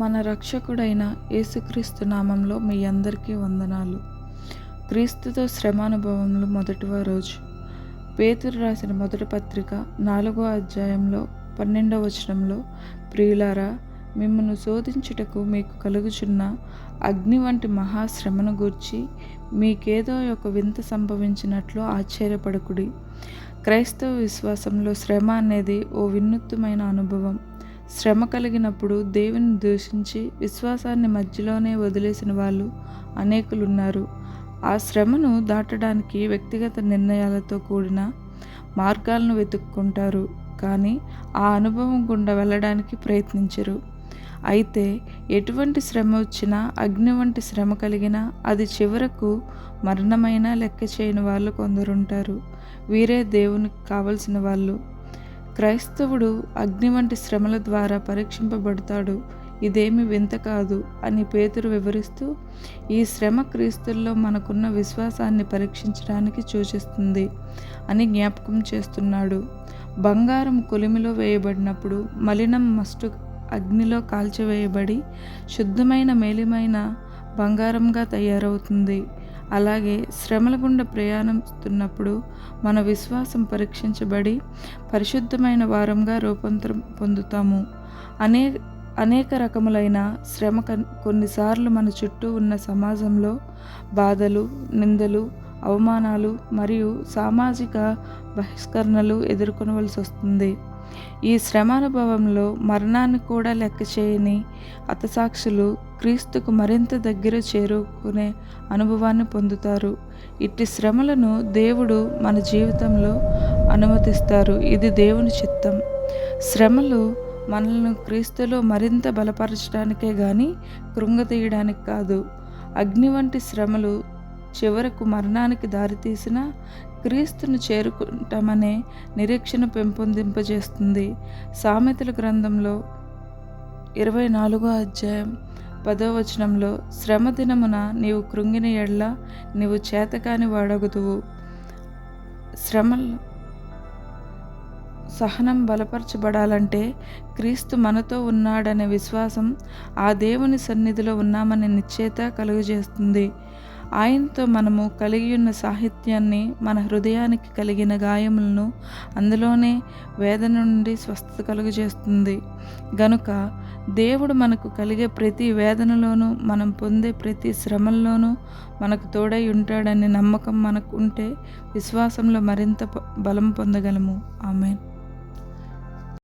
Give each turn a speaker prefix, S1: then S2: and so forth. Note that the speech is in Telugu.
S1: మన రక్షకుడైన యేసుక్రీస్తు నామంలో మీ అందరికీ వందనాలు. క్రీస్తుతో శ్రమానుభవంలో మొదటివ రోజు. పేతురు రాసిన మొదటి పత్రిక 4వ అధ్యాయంలో 12వ వచనంలో, ప్రియులారా, మిమ్మును శోధించుటకు మీకు కలుగుచున్న అగ్ని వంటి మహాశ్రమను గూర్చి మీకేదో ఒక వింత సంభవించినట్లు ఆశ్చర్యపడకుడి. క్రైస్తవ విశ్వాసంలో శ్రమ అనేది ఓ వినూత్నమైన అనుభవం. శ్రమ కలిగినప్పుడు దేవుని దూషించి విశ్వాసాన్ని మధ్యలోనే వదిలేసిన వాళ్ళు అనేకులున్నారు. ఆ శ్రమను దాటడానికి వ్యక్తిగత నిర్ణయాలతో కూడిన మార్గాలను వెతుక్కుంటారు, కానీ ఆ అనుభవం గుండా వెళ్ళడానికి ప్రయత్నించరు. అయితే ఎటువంటి శ్రమ వచ్చినా, అగ్ని వంటి శ్రమ కలిగినా, అది చివరకు మరణమైనా లెక్క చేయని వాళ్ళు కొందరుంటారు. వీరే దేవునికి కావలసిన వాళ్ళు. క్రైస్తవుడు అగ్ని వంటి శ్రమల ద్వారా పరీక్షింపబడతాడు. ఇదేమి వింత కాదు అని పేతురు వివరిస్తూ, ఈ శ్రమ క్రీస్తుల్లో మనకున్న విశ్వాసాన్ని పరీక్షించడానికి సూచిస్తుంది అని జ్ఞాపకం చేస్తున్నాడు. బంగారం కొలిమిలో వేయబడినప్పుడు మలినం మస్టు అగ్నిలో కాల్చివేయబడి శుద్ధమైన మేలిమైన బంగారంగా తయారవుతుంది. అలాగే శ్రమల గుండా ప్రయాణిస్తున్నప్పుడు మన విశ్వాసం పరీక్షించబడి పరిశుద్ధమైన వారంగా రూపాంతరం పొందుతాము. అనేక రకములైన శ్రమ కొన్నిసార్లు మన చుట్టూ ఉన్న సమాజంలో బాధలు, నిందలు, అవమానాలు మరియు సామాజిక బహిష్కరణలు ఎదుర్కొనవలసి వస్తుంది. ఈ శ్రమానుభవంలో మరణాన్ని కూడా లెక్క చేయని హతసాక్షులు క్రీస్తుకు మరింత దగ్గర చేరుకునే అనుభవాన్ని పొందుతారు. ఇట్టి శ్రమలను దేవుడు మన జీవితంలో అనుమతిస్తారు. ఇది దేవుని చిత్తం. శ్రమలు మనల్ని క్రీస్తులో మరింత బలపరచడానికే గాని కృంగతీయడానికి కాదు. అగ్ని వంటి శ్రమలు చివరకు మరణానికి దారితీసిన క్రీస్తును చేరుకుంటామనే నిరీక్షణ పెంపొందింపజేస్తుంది. సామెతల గ్రంథంలో 24వ అధ్యాయం 10వ వచనంలో, శ్రమ దినమున నీవు కృంగిన ఎడల నీవు చేతకాని వాడగుదువు. సహనం బలపరచబడాలంటే క్రీస్తు మనతో ఉన్నాడనే విశ్వాసం, ఆ దేవుని సన్నిధిలో ఉన్నామనే నిశ్చయత కలుగజేస్తుంది. ఆయనతో మనము కలిగి ఉన్న సాహిత్యాన్ని, మన హృదయానికి కలిగిన గాయములను, అందులోనే వేదన నుండి స్వస్థత కలుగజేస్తుంది. గనుక దేవుడు మనకు కలిగే ప్రతి వేదనలోనూ, మనం పొందే ప్రతి శ్రమల్లోనూ మనకు తోడై ఉంటాడనే నమ్మకం మనకు ఉంటే విశ్వాసంలో మరింత బలం పొందగలము. ఆమేన్.